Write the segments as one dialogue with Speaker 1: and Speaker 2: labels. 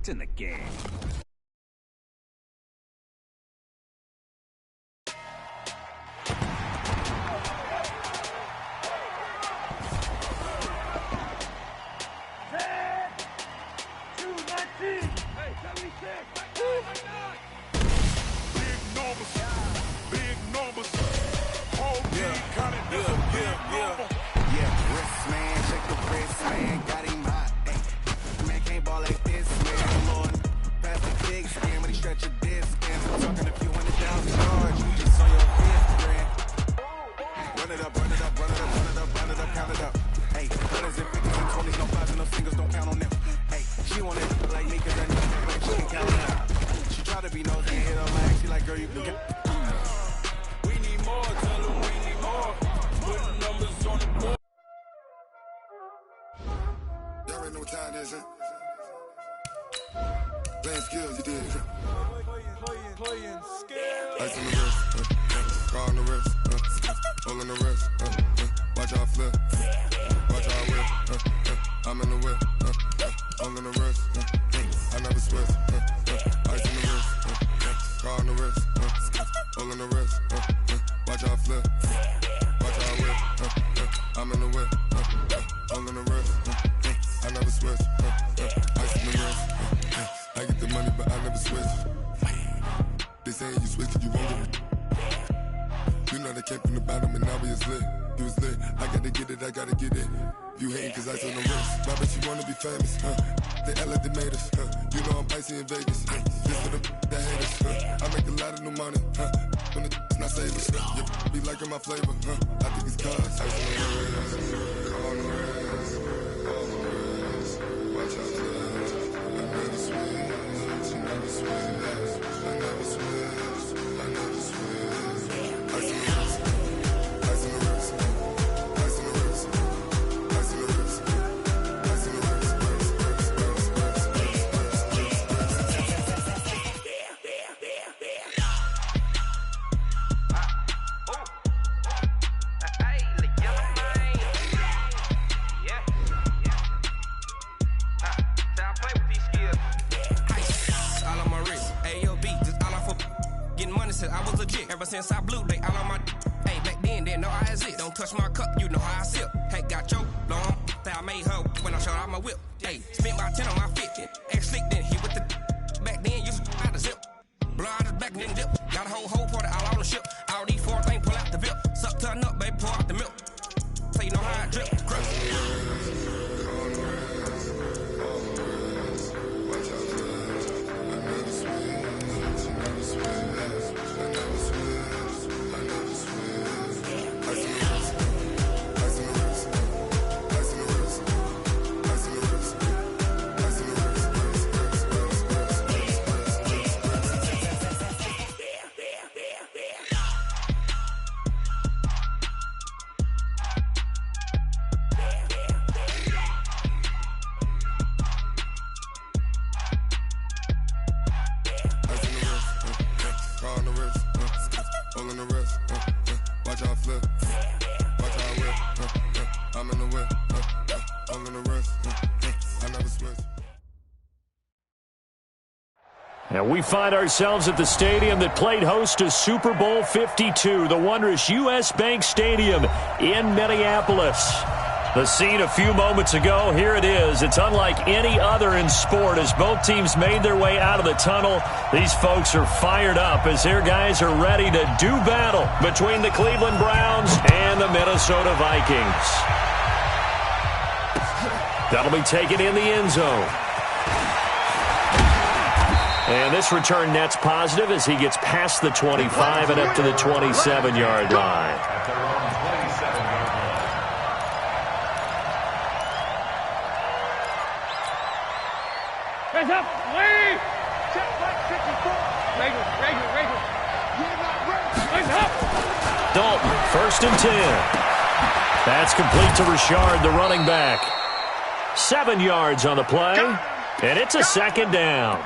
Speaker 1: It's in the game.
Speaker 2: Playing skills, you did.
Speaker 3: Playing skills.
Speaker 2: Ice on the wrist, car on the wrist, hole in the wrist, watch out flip, watch out whip, I'm in the whip, hole in the wrist, I never switch, ice on the wrist, car on the wrist, hole in the wrist, watch out flip, watch out whip, I'm in the whip, hole in the wrist, I never switch, ice on the wrist, I get the money but I never switch. They saying you switch, you won't get it. You know they came from the bottom and now we is lit. You was lit, I gotta get it, I gotta get it. You hating cause ice on the wrist. Why bet you wanna be famous, They Ella they made us, You know I'm icy in Vegas, This for the that hate us, I make a lot of new money, When it's not savers, You be liking my flavor, I think it's cause ice on the wrist, on the wrist, on the wrist. Watch out, I never switch, I never switch. I never switch, I never switch. Ice on the wrist, ice on the wrist, ice on the wrist, ice on the wrist, ice on the wrist,
Speaker 4: I was legit. Ever since I blew, they all on my. Hey, back then, didn't know I exist. Don't touch my cup, you know how I sip. Hey, got your long. That I made her when I showed out my whip. Hey, spent my 10 on my 50. Ex-slick, then hit with the. Back then, used to out the zip. Blow out his back, then dip. Got a whole party all on the ship. All these four things, pull out the VIP. Suck to a nut, baby, pour out the milk. So you know how I drip.
Speaker 5: And we find ourselves at the stadium that played host to Super Bowl 52, the wondrous U.S. Bank Stadium in Minneapolis. The scene a few moments ago, here it is. It's unlike any other in sport as both teams made their way out of the tunnel. These folks are fired up as their guys are ready to do battle between the Cleveland Browns and the Minnesota Vikings. That'll be taken in the end zone. And this return net's positive as he gets past the 25 and up to the 27-yard line.
Speaker 3: Hands up, Lee! Check back 54. Regular. Hands up!
Speaker 5: Dalton, 1st and 10. That's complete to Richard, the running back. 7 yards on the play, and it's a second down.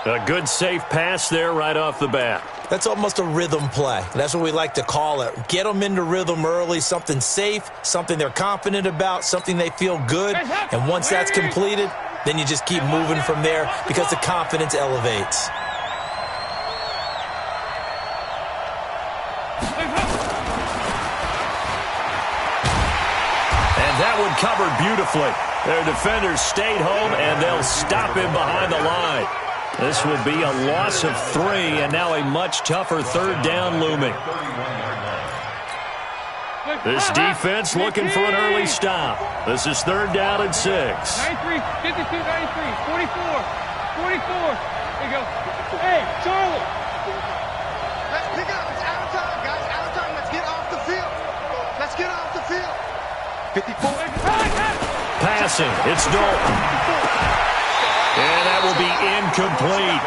Speaker 5: A good, safe pass there right off the bat.
Speaker 6: That's almost a rhythm play. That's what we like to call it. Get them into rhythm early, something safe, something they're confident about, something they feel good. And once that's completed, then you just keep moving from there because the confidence elevates.
Speaker 5: And that one covered beautifully. Their defenders stayed home, and they'll stop him behind the line. This will be a loss of 3, and now a much tougher third down looming. This defense looking for an early stop. This is third down and 6.
Speaker 3: 93, 52, 93, 44, 44. There you go. Hey, Charlie.
Speaker 1: Let's pick it up. It's out of time, guys. Out of time. Let's get off the field. Let's get off the field. 54.
Speaker 5: Passing. It's Dalton. And that will be incomplete.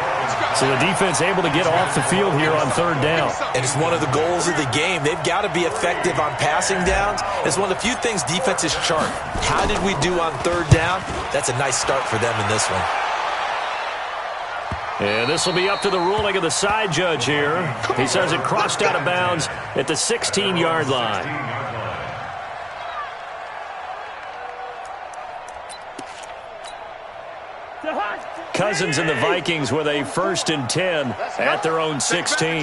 Speaker 5: So the defense able to get off the field here on third down.
Speaker 6: And it's one of the goals of the game. They've got to be effective on passing downs. It's one of the few things defenses chart. How did we do on third down? That's a nice start for them in this one.
Speaker 5: And this will be up to the ruling of the side judge here. He says it crossed out of bounds at the 16-yard line. Cousins and the Vikings with a 1st and 10 at their own 16.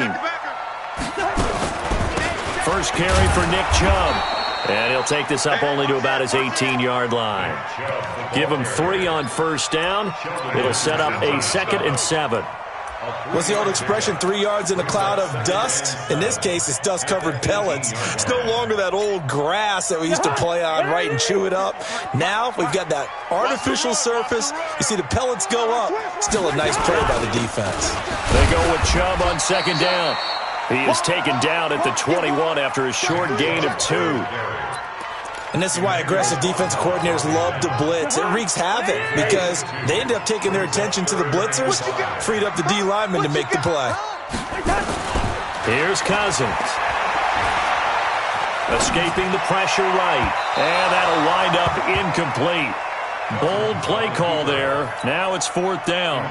Speaker 5: First carry for Nick Chubb. And he'll take this up only to about his 18-yard line. Give him 3 on first down. It'll set up a 2nd and 7.
Speaker 6: What's the old expression, 3 yards in a cloud of dust? In this case, it's dust-covered pellets. It's no longer that old grass that we used to play on, right, and chew it up. Now we've got that artificial surface. You see the pellets go up. Still a nice play by the defense.
Speaker 5: They go with Chubb on 2nd down. He is taken down at the 21 after a short gain of 2.
Speaker 6: And this is why aggressive defensive coordinators love to blitz. It wreaks havoc because they end up taking their attention to the blitzers, freed up the D lineman to make the play.
Speaker 5: Here's Cousins. Escaping the pressure right. And that'll wind up incomplete. Bold play call there. Now it's 4th down.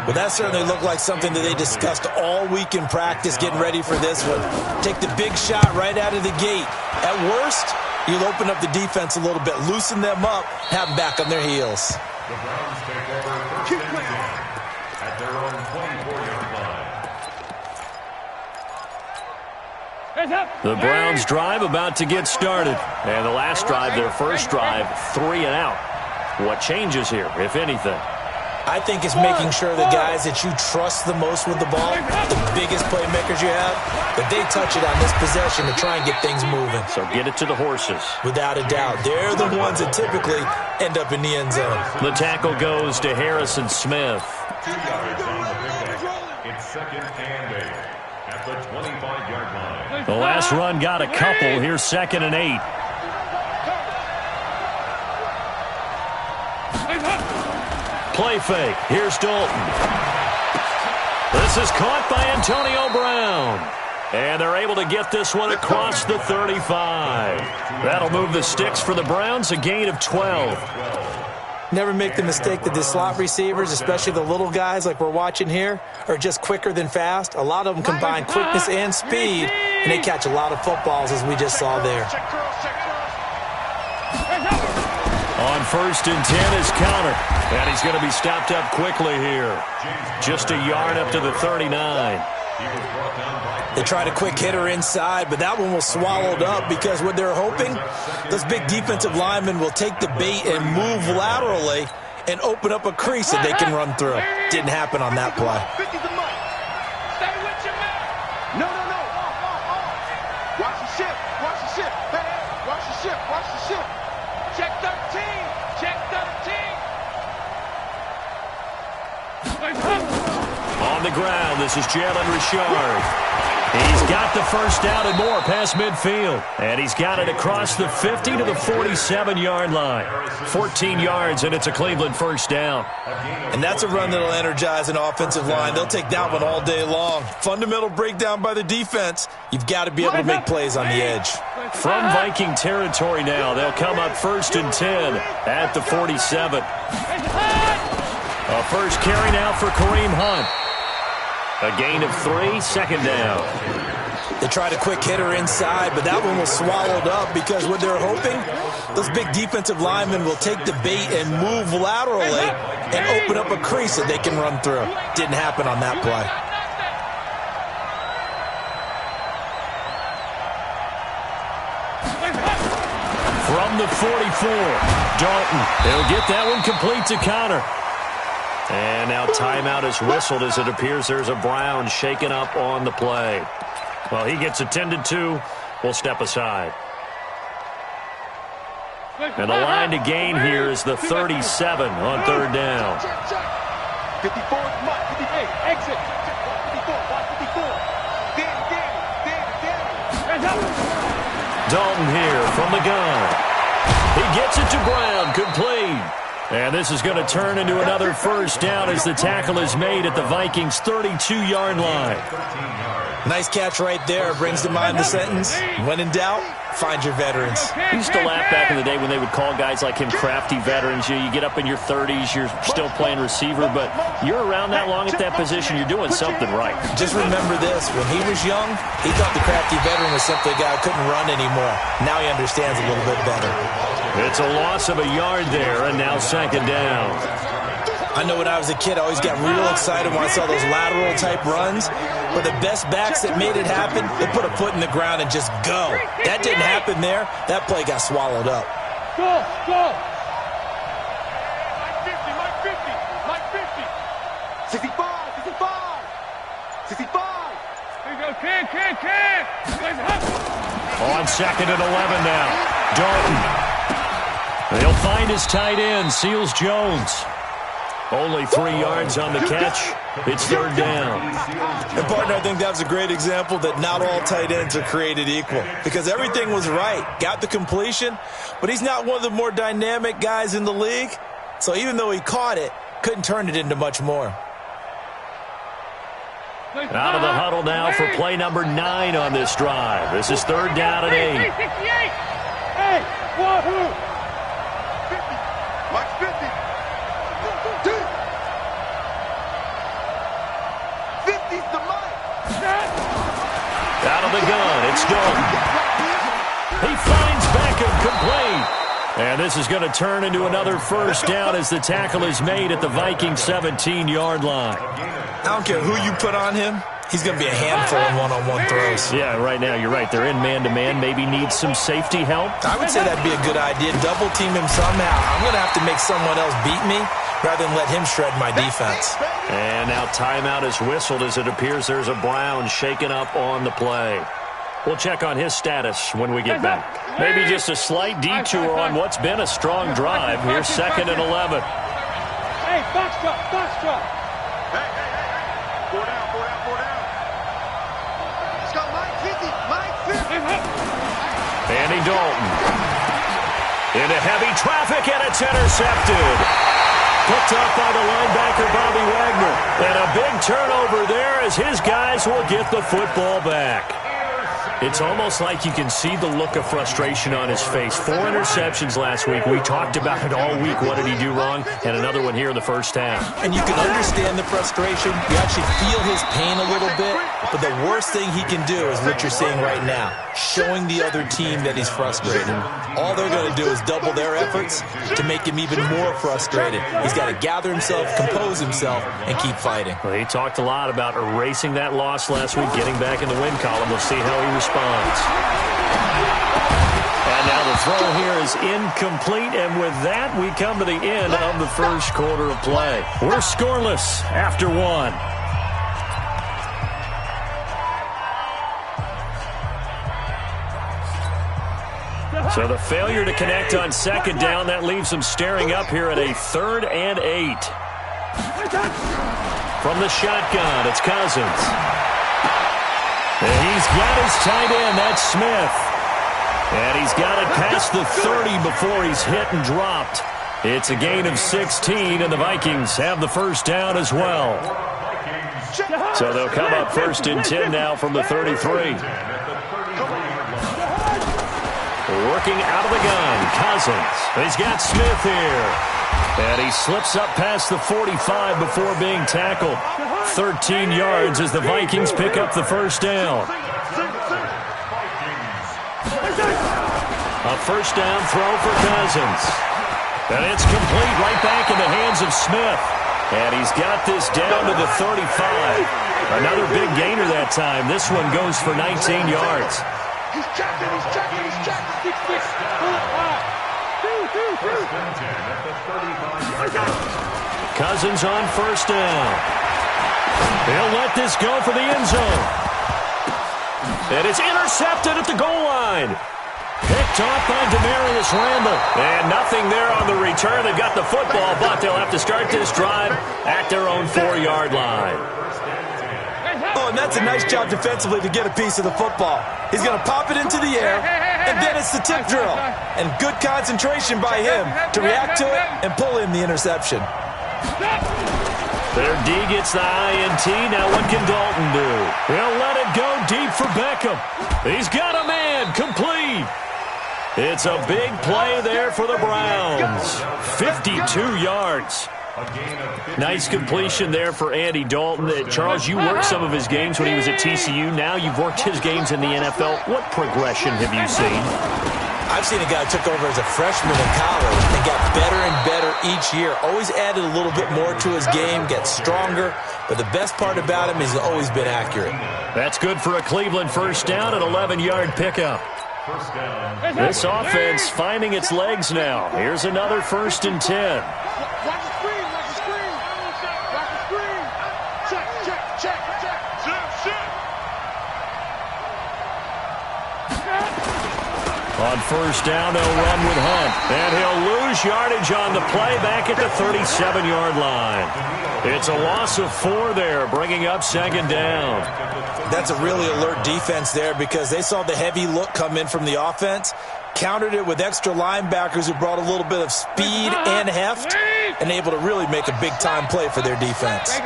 Speaker 6: Well, that certainly looked like something that they discussed all week in practice getting ready for this one. Take the big shot right out of the gate. At worst, you'll open up the defense a little bit, loosen them up, have them back on their heels.
Speaker 7: The Browns take over first and 10 at their own 24-yard line.
Speaker 5: The Browns drive about to get started. And the last drive, their first drive, 3 and out. What changes here, if anything?
Speaker 6: I think it's making sure the guys that you trust the most with the ball, the biggest playmakers you have, that they touch it on this possession to try and get things moving.
Speaker 5: So get it to the horses.
Speaker 6: Without a doubt. They're the ones that typically end up in the end zone.
Speaker 5: The tackle goes to Harrison Smith.
Speaker 7: 2 yards on the pickup. It's 2nd and 8 at the 25-yard line.
Speaker 5: The last run got a couple. Here's 2nd and 8. Play fake. Here's Dalton. This is caught by Antonio Brown. And they're able to get this one across the 35. That'll move the sticks for the Browns, a gain of 12.
Speaker 6: Never make the mistake that the slot receivers, especially the little guys like we're watching here, are just quicker than fast. A lot of them combine quickness and speed, and they catch a lot of footballs, as we just saw there.
Speaker 5: On 1st and 10 is Connor. And he's going to be stopped up quickly here. Just a yard up to the 39.
Speaker 6: They tried a quick hitter inside, but that one was swallowed up because what they're hoping, those big defensive linemen will take the bait and move laterally and open up a crease that they can run through. Didn't happen on that play.
Speaker 1: No. Watch the ship. Watch the ship. Hey, watch the ship. Watch the ship. Check 13. Check 13.
Speaker 5: On the ground, this is Jalen Richard. He's got the first down and more past midfield. And he's got it across the 50 to the 47-yard line. 14 yards, and it's a Cleveland first down.
Speaker 6: And that's a run that'll energize an offensive line. They'll take that one all day long. Fundamental breakdown by the defense. You've got to be able to make plays on the edge.
Speaker 5: From Viking territory now, they'll come up 1st and 10 at the 47. A first carry now for Kareem Hunt. A gain of 3, 2nd down.
Speaker 6: They tried a quick hitter inside, but that one was swallowed up because what they're hoping, those big defensive linemen will take the bait and move laterally and open up a crease that they can run through. Didn't happen on that play.
Speaker 5: From the 44, Dalton. He'll get that one complete to Connor. And now timeout is whistled as it appears there's a Brown shaken up on the play. Well, he gets attended to. We'll step aside. And the line to gain here is the 37 on third down.
Speaker 1: 54, hey, exit. 54, watch 54. Danny.
Speaker 5: Dalton here from the gun. He gets it to Brown, complete. And this is going to turn into another first down as the tackle is made at the Vikings' 32-yard line.
Speaker 6: Nice catch right there. Brings to mind the sentence, when in doubt, find your veterans.
Speaker 5: I used to laugh back in the day when they would call guys like him crafty veterans. You get up in your 30s, you're still playing receiver, but you're around that long at that position, you're doing something right.
Speaker 6: Just remember this. When he was young, he thought the crafty veteran was simply a guy who couldn't run anymore. Now he understands a little bit better.
Speaker 5: It's a loss of a yard there, and now second down.
Speaker 6: I know when I was a kid, I always got real excited when I saw those lateral-type runs. But the best backs that made it happen, they put a foot in the ground and just go. That didn't happen there. That play got swallowed up.
Speaker 3: Go!
Speaker 1: Mike 50. 65.
Speaker 3: Here you go, can.
Speaker 5: On second and 11 now. Dalton. He'll find his tight end, Seals Jones. Only 3 yards on the catch. It's third down.
Speaker 6: And, partner, I think that was a great example that not all tight ends are created equal because everything was right. Got the completion, but he's not one of the more dynamic guys in the league. So even though he caught it, couldn't turn it into much more.
Speaker 5: Out of the huddle now for play number 9 on this drive. This is third down and 8.
Speaker 3: Hey, wahoo!
Speaker 1: 50. Mike 50. 50's the Mike.
Speaker 5: Out of the gun, it's Dalton. He finds Beckham complete. And this is going to turn into another first down as the tackle is made at the Vikings 17-yard line.
Speaker 6: I don't care who you put on him. He's going to be a handful in one-on-one throws.
Speaker 5: Yeah, right now, you're right. They're in man-to-man. Maybe need some safety help.
Speaker 6: I would say that'd be a good idea. Double team him somehow. I'm going to have to make someone else beat me rather than let him shred my defense.
Speaker 5: And now timeout is whistled as it appears there's a Brown shaken up on the play. We'll check on his status when we get back. Maybe just a slight detour on what's been a strong drive. Here's second and 11.
Speaker 3: Hey, box drop.
Speaker 1: Hey. 4 down. Let's go, Mike 50.
Speaker 5: Andy Dalton. Into heavy traffic, and it's intercepted. Picked up by the linebacker, Bobby Wagner. And a big turnover there as his guys will get the football back. It's almost like you can see the look of frustration on his face. 4 interceptions last week. We talked about it all week. What did he do wrong? And another one here in the first half.
Speaker 6: And you can understand the frustration. You actually feel his pain a little bit. But the worst thing he can do is what you're seeing right now, showing the other team that he's frustrated. All they're going to do is double their efforts to make him even more frustrated. He's got to gather himself, compose himself, and keep fighting.
Speaker 5: Well, he talked a lot about erasing that loss last week, getting back in the win column. We'll see how he responds. And now the throw here is incomplete, and with that, we come to the end of the first quarter of play. We're scoreless after 1. So the failure to connect on second down, that leaves them staring up here at a 3rd and 8. From the shotgun, it's Cousins. And he's got his tight end, that's Smith. And he's got it past the 30 before he's hit and dropped. It's a gain of 16, and the Vikings have the first down as well. So they'll come up 1st and 10 now from the 33. Working out of the gun, Cousins. He's got Smith here. And he slips up past the 45 before being tackled. 13 yards as the Vikings pick up the first down. A first down throw for Cousins. And it's complete right back in the hands of Smith. And he's got this down to the 35. Another big gainer that time. This one goes for 19 yards.
Speaker 1: He's checking, he's checking, he's checking.
Speaker 5: Cousins on first down. He'll let this go for the end zone. And it's intercepted at the goal line. Picked off by Demarius Randall. And nothing there on the return. They've got the football, but they'll have to start this drive at their own 4-yard line.
Speaker 6: Oh, and that's a nice job defensively to get a piece of the football. He's going to pop it into the air, and then it's the tip drill. And good concentration by him to react to it and pull in the interception.
Speaker 5: Their D gets the INT. Now what can Dalton do? He'll let it go deep for Beckham. He's got a man. Complete. It's a big play there for the Browns. 52 yards. Nice completion there for Andy Dalton. Charles, you worked some of his games when he was at TCU. Now you've worked his games in the NFL. What progression have you seen?
Speaker 6: I've seen a guy who took over as a freshman in college and got better and better each year. Always added a little bit more to his game, gets stronger. But the best part about him is he's always been accurate.
Speaker 5: That's good for a Cleveland first down, an 11-yard pickup. This offense finding its legs now. Here's another 1st and 10.
Speaker 1: Watch the screen, watch the screen. Watch the screen. Check, check, check, check. Check.
Speaker 5: On first down, they'll run with Hunt. And he'll lose yardage on the play back at the 37-yard line. It's a loss of 4 there, bringing up 2nd down.
Speaker 6: That's a really alert defense there because they saw the heavy look come in from the offense, countered it with extra linebackers who brought a little bit of speed and heft, and able to really make a big-time play for their defense.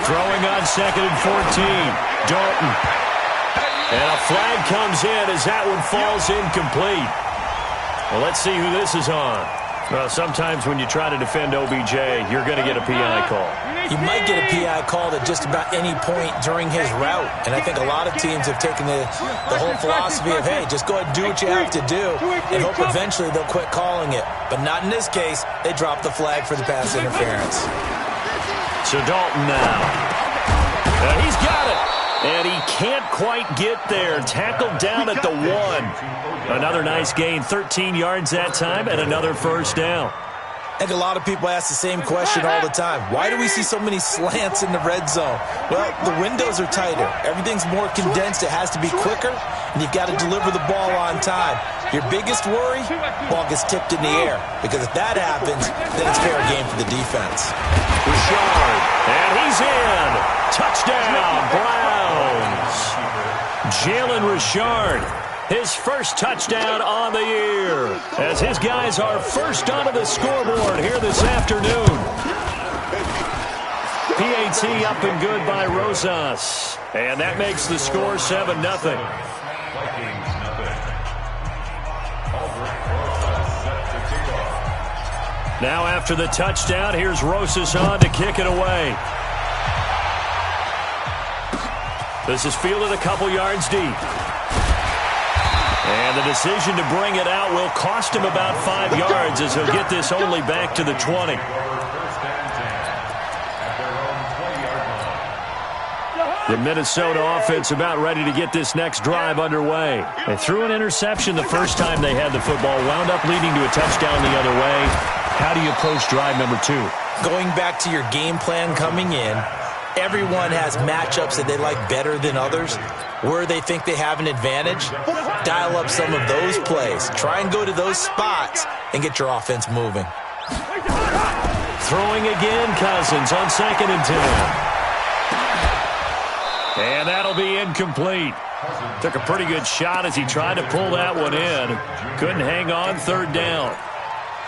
Speaker 5: Throwing on 2nd and 14. Dalton. And a flag comes in as that one falls incomplete. Well, let's see who this is on. Well, sometimes when you try to defend OBJ, you're going to get a PI call.
Speaker 6: You might get a PI call at just about any point during his route. And I think a lot of teams have taken the whole philosophy of, hey, just go ahead and do what you have to do and hope eventually they'll quit calling it. But not in this case. They dropped the flag for the pass interference.
Speaker 5: So Dalton now. And he's got it. And he can't quite get there. Tackled down at the 1. Another nice gain. 13 yards that time and another first down.
Speaker 6: I think a lot of people ask the same question all the time. Why do we see so many slants in the red zone? Well, the windows are tighter. Everything's more condensed. It has to be quicker, and you've got to deliver the ball on time. Your biggest worry, ball gets tipped in the air, because if that happens, then it's fair game for the defense.
Speaker 5: Richard, and he's in. Touchdown, Browns. Jalen Richard, his first touchdown on the year, as his guys are first onto the scoreboard here this afternoon. PAT up and good by Rosas, and that makes the score 7-0. Now after the touchdown, here's Rosas on to kick it away. This is fielded a couple yards deep. And the decision to bring it out will cost him about 5 yards as he'll get this only back to the 20. The Minnesota offense about ready to get this next drive underway. They threw an interception the first time they had the football, wound up leading to a touchdown the other way. How do you approach drive number 2?
Speaker 6: Going back to your game plan coming in, everyone has matchups that they like better than others. Where they think they have an advantage, dial up some of those plays. Try and go to those spots and get your offense moving.
Speaker 5: Throwing again, Cousins on 2nd and 10. And that'll be incomplete. Took a pretty good shot as he tried to pull that one in. Couldn't hang on 3rd down.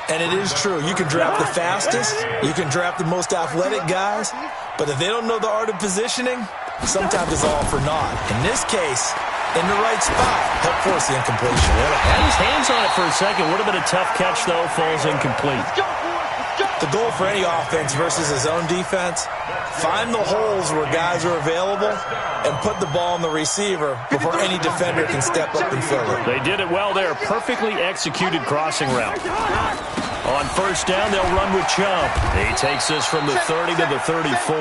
Speaker 6: And it is true. You can draft the fastest. You can draft the most athletic guys. But if they don't know the art of positioning, sometimes it's all for naught. In this case, in the right spot, help force the incompletion.
Speaker 5: Had his hands on it for a second. Would have been a tough catch, though. Falls incomplete.
Speaker 1: Let's go, boys. Let's go.
Speaker 6: The goal for any offense versus his own defense, find the holes where guys are available and put the ball on the receiver before any defender can step up and fill it.
Speaker 5: They did it well there. Perfectly executed crossing route. On first down, they'll run with Chubb. He takes us from the 30 to the 34.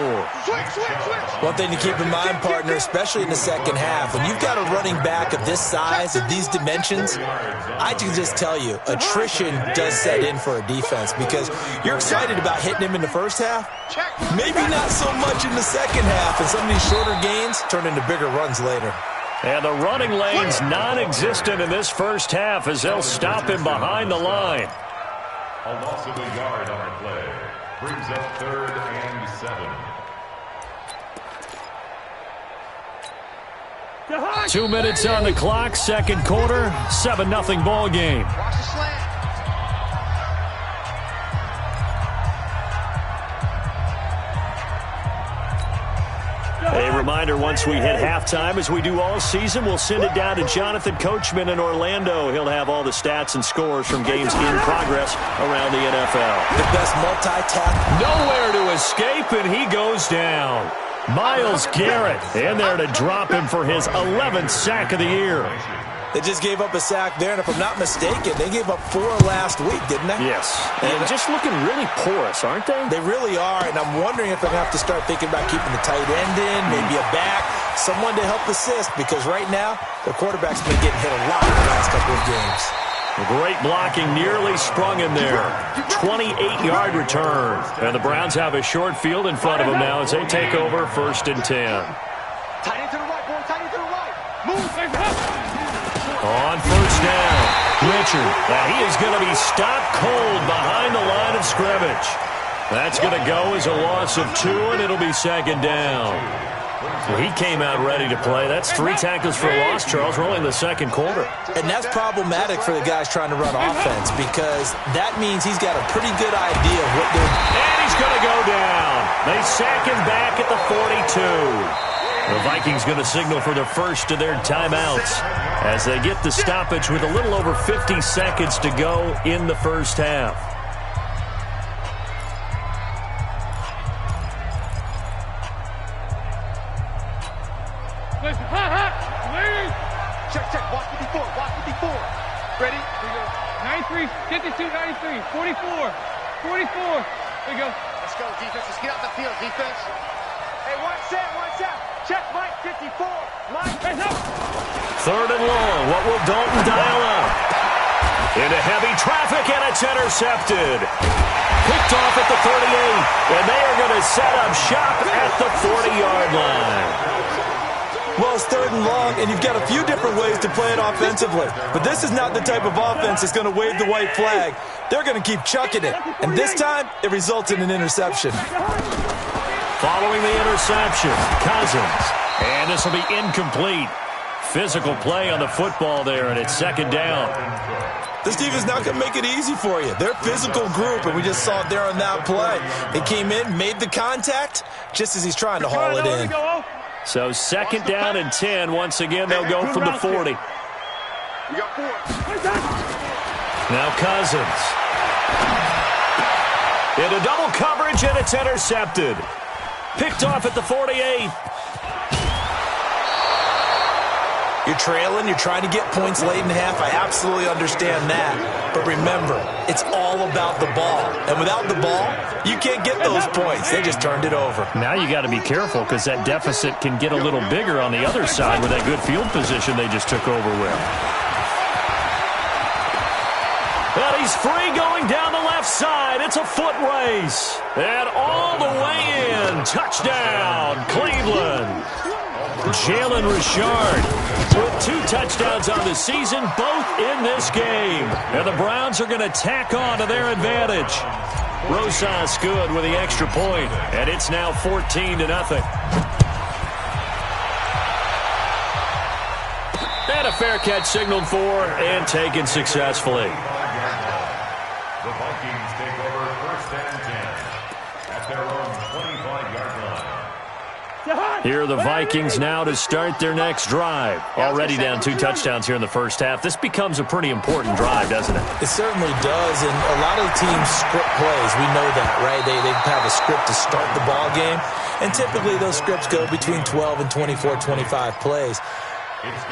Speaker 6: One thing to keep in mind, partner, especially in the second half, when you've got a running back of this size, of these dimensions, I can just tell you, attrition does set in for a defense because you're excited about hitting him in the first half. Maybe not so much in the second half, and some of these shorter gains turn into bigger runs later.
Speaker 5: And the running lane's non-existent in this first half as they'll stop him behind the line.
Speaker 7: A loss of a yard on the play. Brings up 3rd and 7.
Speaker 5: 2 minutes on the clock, second quarter, 7-0 ball game.
Speaker 1: Watch the slant.
Speaker 5: A reminder, once we hit halftime, as we do all season, we'll send it down to Jonathan Coachman in Orlando. He'll have all the stats and scores from games in progress around the NFL.
Speaker 6: The best multi-task.
Speaker 5: Nowhere to escape, and he goes down. Myles Garrett in there to drop him for his 11th sack of the year.
Speaker 6: They just gave up a sack there, and if I'm not mistaken, they gave up 4 last week, didn't they?
Speaker 5: Yes. And just looking really porous, aren't they?
Speaker 6: They really are, and I'm wondering if they're going to have to start thinking about keeping the tight end in, maybe a back, someone to help assist, because right now, the quarterback's been getting hit a lot in the last couple of games.
Speaker 5: Great blocking, nearly sprung him there. 28-yard return. And the Browns have a short field in front of them now as they take over 1st and 10.
Speaker 1: Tight end to the right, boy. Tight end to the right. Move.
Speaker 5: On first down, Richard. Now he is going to be stopped cold behind the line of scrimmage. That's going to go as a loss of 2, and it'll be 2nd down. Well, he came out ready to play. That's 3 tackles for a loss, Charles. We're only in the second quarter.
Speaker 6: And that's problematic for the guys trying to run offense because that means he's got a pretty good idea of what they're doing.
Speaker 5: And he's going to go down. They sack him back at the 42. The Vikings going to signal for the first of their timeouts as they get the stoppage with a little over 50 seconds to go in the first half.
Speaker 1: Check, check. Watch 54. Watch 54. Ready?
Speaker 3: Here we go. 93, 52, 93, 44, 44. Here we go.
Speaker 1: Let's go, defense. Let's get out the field, defense. Hey, one set. Check, Mike, 54. Mike.
Speaker 3: Hands up.
Speaker 5: 3rd and long. What will Dalton dial up? Into heavy traffic, and it's intercepted. Picked off at the 38, and they are going to set up shop at the 40-yard line.
Speaker 6: Well, it's 3rd and long, and you've got a few different ways to play it offensively. But this is not the type of offense that's going to wave the white flag. They're going to keep chucking it. And this time, it results in an interception.
Speaker 5: Following the interception, Cousins. And this will be incomplete. Physical play on the football there, and it's 2nd down.
Speaker 6: This defense not going to make it easy for you. They're a physical group, and we just saw it there on that play. They came in, made the contact, just as he's trying to haul it in.
Speaker 5: So 2nd down and 10. Once again, they'll go from the 40.
Speaker 1: You got 4.
Speaker 5: Now Cousins. Into double coverage, and it's intercepted. Picked off at the 48.
Speaker 6: You're trailing, you're trying to get points late in half. I absolutely understand that. But remember, it's all about the ball. And without the ball, you can't get those points. They just turned it over.
Speaker 5: Now you got to be careful because that deficit can get a little bigger on the other side with that good field position they just took over with. But he's free going down the left side. It's a foot race. And all the way in. Touchdown, Cleveland. Jalen Richard with 2 touchdowns on the season, both in this game. And the Browns are going to tack on to their advantage. Rosas good with the extra point, and it's now 14-0. And a fair catch signaled for and taken successfully.
Speaker 7: The Vikings take over 1st and 10 at their own 25-yard line.
Speaker 5: Here are the Vikings now to start their next drive. Already down 2 touchdowns here in the first half. This becomes a pretty important drive, doesn't it?
Speaker 6: It certainly does, and a lot of the teams script plays. We know that, right? They have a script to start the ball game, and typically those scripts go between 12 and 24, 25 plays.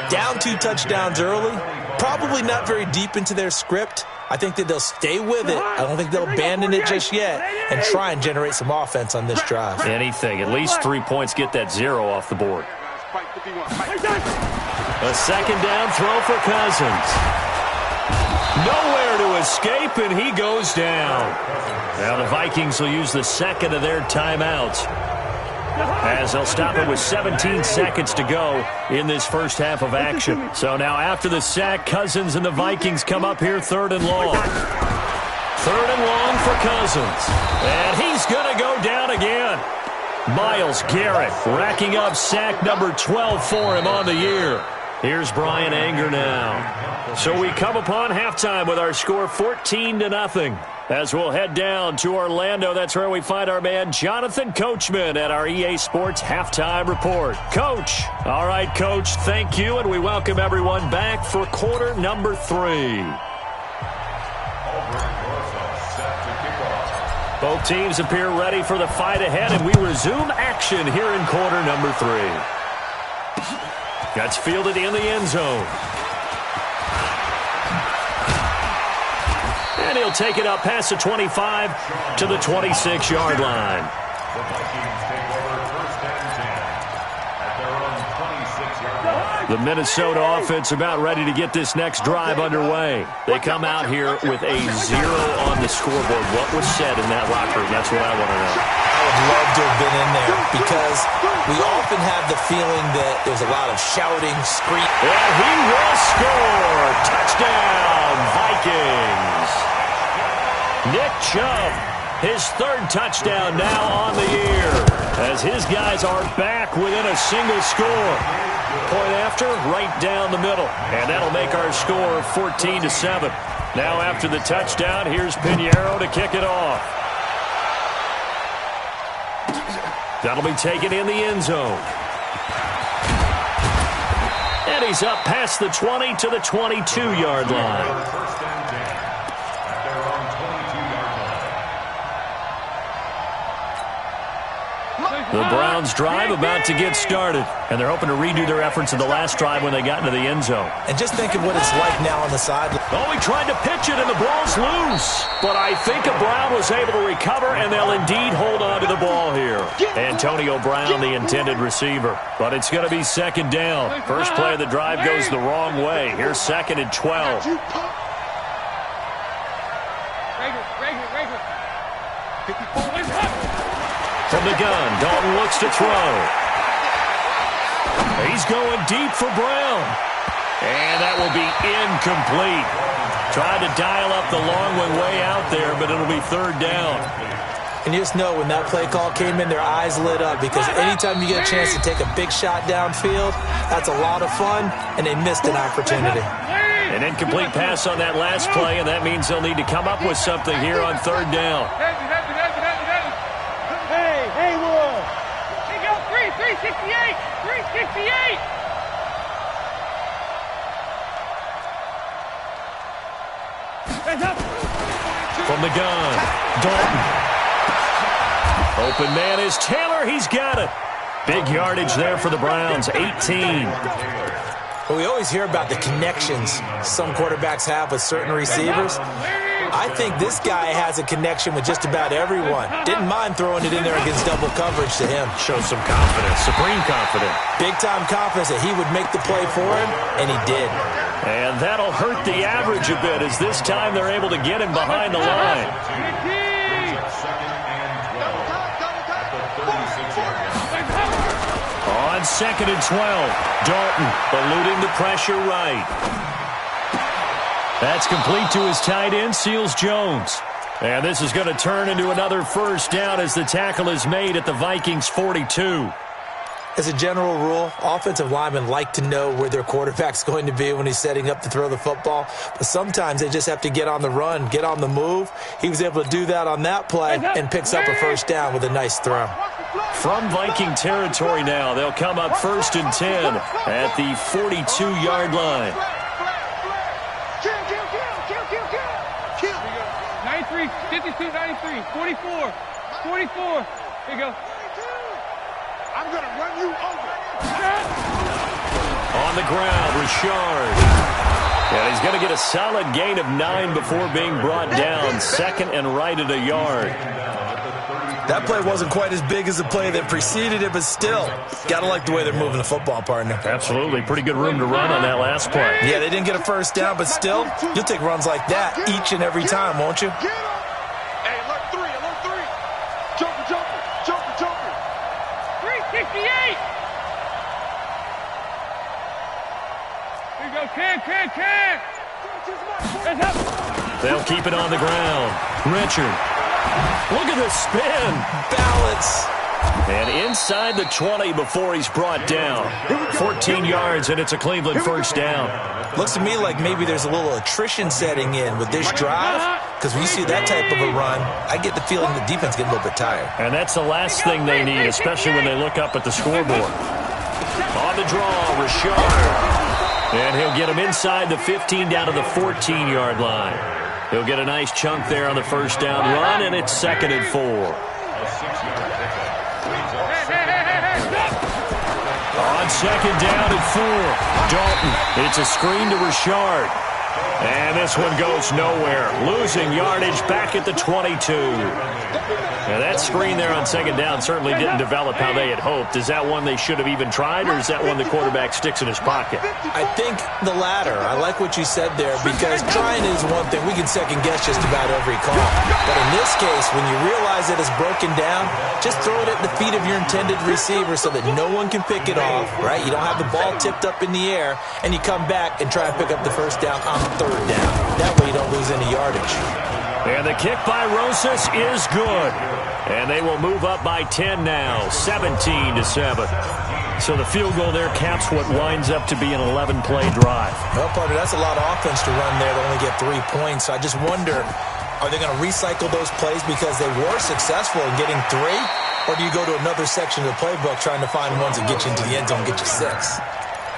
Speaker 6: Down 2 touchdowns early, probably not very deep into their script. I think that they'll stay with it. I don't think they'll abandon it just yet and try and generate some offense on this drive.
Speaker 5: Anything. At least 3 points, get that 0 off the board. A second down throw for Cousins. Nowhere to escape, and he goes down. Now the Vikings will use the second of their timeouts, as they'll stop it with 17 seconds to go in this first half of action. So now after the sack, Cousins and the Vikings come up here 3rd and long. 3rd and long for Cousins. And he's going to go down again. Myles Garrett racking up sack number 12 for him on the year. Here's Brian Anger now. So we come upon halftime with our score 14-0. As we'll head down to Orlando, that's where we find our man Jonathan Coachman at our EA Sports Halftime Report. Coach. All right, Coach, thank you, and we welcome everyone back for quarter number 3. Both teams appear ready for the fight ahead, and we resume action here in quarter number 3. Gets fielded in the end zone. And he'll take it up past the 25 to the 26-yard line.
Speaker 7: The Vikings take over 1st and 10 at their own 26-yard line.
Speaker 5: The Minnesota offense about ready to get this next drive underway. They come out here with a 0 on the scoreboard. What was said in that locker room? That's what I want to know.
Speaker 6: I would love to have been in there because we often have the feeling that there's a lot of shouting, screaming.
Speaker 5: And he will score. Touchdown, Vikings. Nick Chubb, his 3rd touchdown now on the year, as his guys are back within a single score. Point after, right down the middle. And that'll make our score 14-7. Now after the touchdown, here's Pinheiro to kick it off. That'll be taken in the end zone. And he's up past the 20 to the 22-yard line.
Speaker 7: 1st and 10 at their own 22-yard line.
Speaker 5: The Browns drive about to get started, and they're hoping to redo their efforts in the last drive when they got into the end zone.
Speaker 6: And just think of what it's like now on the sideline.
Speaker 5: Oh, he tried to pitch it, and the ball's loose. But I think Brown was able to recover, and they'll indeed hold on to the ball here. Antonio Brown, the intended receiver. But it's going to be 2nd down. First play of the drive goes the wrong way. Here's 2nd and 12. From the gun, Dalton looks to throw. He's going deep for Brown. And that will be incomplete. Tried to dial up the long one way out there, but it'll be 3rd down.
Speaker 6: And you just know when that play call came in, their eyes lit up because anytime you get a chance to take a big shot downfield, that's a lot of fun, and they missed an opportunity.
Speaker 5: An incomplete pass on that last play, and that means they'll need to come up with something here on 3rd down.
Speaker 3: Hey, Will. Hey, go, 368, 368.
Speaker 5: From the gun, Dalton. Open man is Taylor. He's got it. Big yardage there for the Browns, 18.
Speaker 6: Well, we always hear about the connections some quarterbacks have with certain receivers. I think this guy has a connection with just about everyone. Didn't mind throwing it in there against double coverage to him.
Speaker 5: Shows some confidence, supreme confidence.
Speaker 6: Big-time confidence that he would make the play for him, and he did.
Speaker 5: And that'll hurt the average a bit as this time they're able to get him behind the line.
Speaker 7: 2nd and 12 at the 36-yard line.
Speaker 5: On 2nd and 12, Dalton eluding the pressure right. That's complete to his tight end, Seals Jones. And this is going to turn into another 1st down as the tackle is made at the Vikings 42.
Speaker 6: As a general rule, offensive linemen like to know where their quarterback's going to be when he's setting up to throw the football. But sometimes they just have to get on the run, get on the move. He was able to do that on that play and picks up a 1st down with a nice throw.
Speaker 5: From Viking territory now, they'll come up 1st and 10 at the 42-yard line.
Speaker 3: 93, 52, 93, 44, 44. Here you go.
Speaker 1: I'm going to run you over.
Speaker 5: On the ground, Richard. And he's going to get a solid gain of 9 before being brought down. 2nd and right at a yard.
Speaker 6: That play wasn't quite as big as the play that preceded it, but still, got to like the way they're moving the football, partner.
Speaker 5: Absolutely. Pretty good room to run on that last play.
Speaker 6: Yeah, they didn't get a first down, but still, you'll take runs like that each and every time, won't you?
Speaker 1: Hey, alert 3, alert 3. Jumper, jumper, jumper, jumper.
Speaker 3: 368. Here you go, can. That's up.
Speaker 5: They'll keep it on the ground. Richard. Look at the spin.
Speaker 6: Balance.
Speaker 5: And inside the 20 before he's brought down. 14 yards, and it's a Cleveland first down.
Speaker 6: Looks to me like maybe there's a little attrition setting in with this drive, because when you see that type of a run, I get the feeling the defense getting a little bit tired.
Speaker 5: And that's the last thing they need, especially when they look up at the scoreboard. On the draw, Richard. And he'll get him inside the 15 down to the 14-yard line. He'll get a nice chunk there on the first down run, and it's 2nd and 4. On 2nd down and 4, Dalton. It's a screen to Richard. And this one goes nowhere. Losing yardage back at the 22. Now that screen there on 2nd down certainly didn't develop how they had hoped. Is that one they should have even tried, or is that one the quarterback sticks in his pocket?
Speaker 6: I think the latter. I like what you said there, because trying is one thing. We can second guess just about every call. But in this case, when you realize that it's broken down, just throw it at the feet of your intended receiver so that no one can pick it off, right? You don't have the ball tipped up in the air, and you come back and try and pick up the first down on 3rd down. That way you don't lose any yardage.
Speaker 5: And the kick by Rosas is good. And they will move up by 10 now, 17-7. So the field goal there caps what winds up to be an 11-play drive.
Speaker 6: Well, partner, that's a lot of offense to run there to only get 3 points. So I just wonder, are they going to recycle those plays because they were successful in getting 3? Or do you go to another section of the playbook trying to find ones that get you into the end zone and get you 6?
Speaker 7: The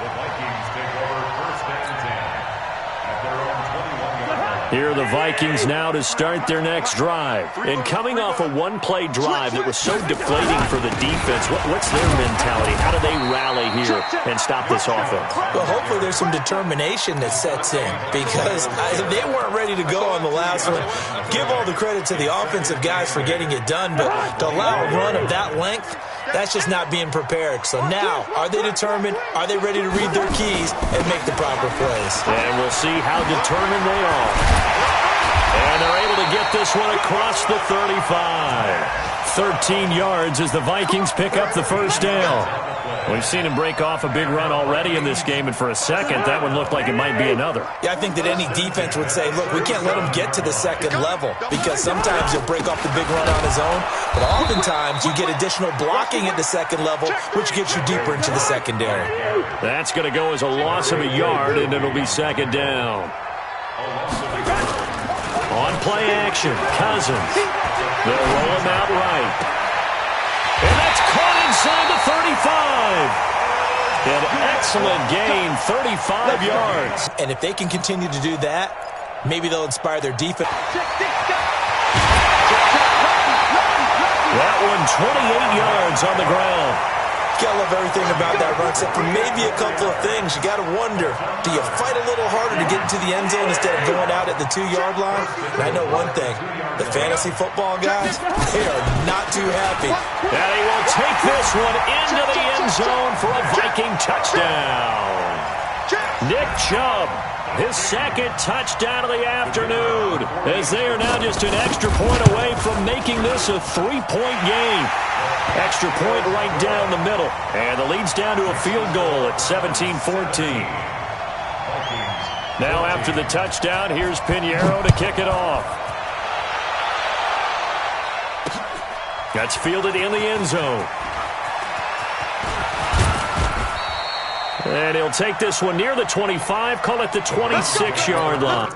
Speaker 7: Vikings take over 1st and 10 at their own 21-yard line.
Speaker 5: Here are the Vikings now to start their next drive. And coming off a one-play drive that was so deflating for the defense, what's their mentality? How do they rally here and stop this offense?
Speaker 6: Well, hopefully there's some determination that sets in, because they weren't ready to go on the last one. Give all the credit to the offensive guys for getting it done, but to allow a run of that length, that's just not being prepared. So now, are they determined? Are they ready to read their keys and make the proper plays?
Speaker 5: And we'll see how determined they are. And they're able to get this one across the 35. 13 yards as the Vikings pick up the first down. We've seen him break off a big run already in this game, and for a second, that one looked like it might be another.
Speaker 6: Yeah, I think that any defense would say, look, we can't let him get to the second level, because sometimes he'll break off the big run on his own, but oftentimes you get additional blocking at the second level, which gets you deeper into the secondary.
Speaker 5: That's going to go as a loss of a yard, and it'll be 2nd down. On play action, Cousins. They'll roll him out right. And that's caught inside the 35. An excellent gain, 35 yards.
Speaker 6: And if they can continue to do that, maybe they'll inspire their defense.
Speaker 5: That one, 28 yards on the ground.
Speaker 6: Gotta love everything about that run, except for maybe a couple of things. You gotta wonder, do you fight a little harder to get into the end zone instead of going out at the 2-yard line? And I know one thing, the fantasy football guys, they are not too happy.
Speaker 5: And he will take this one into the end zone for a Viking touchdown. Nick Chubb, his 2nd touchdown of the afternoon, as they are now just an extra point away from making this a 3-point game. Extra point right down the middle. And the lead's down to a field goal at 17-14. Now after the touchdown, here's Pinheiro to kick it off. That's fielded in the end zone. And he'll take this one near the 25, call it the 26-yard line.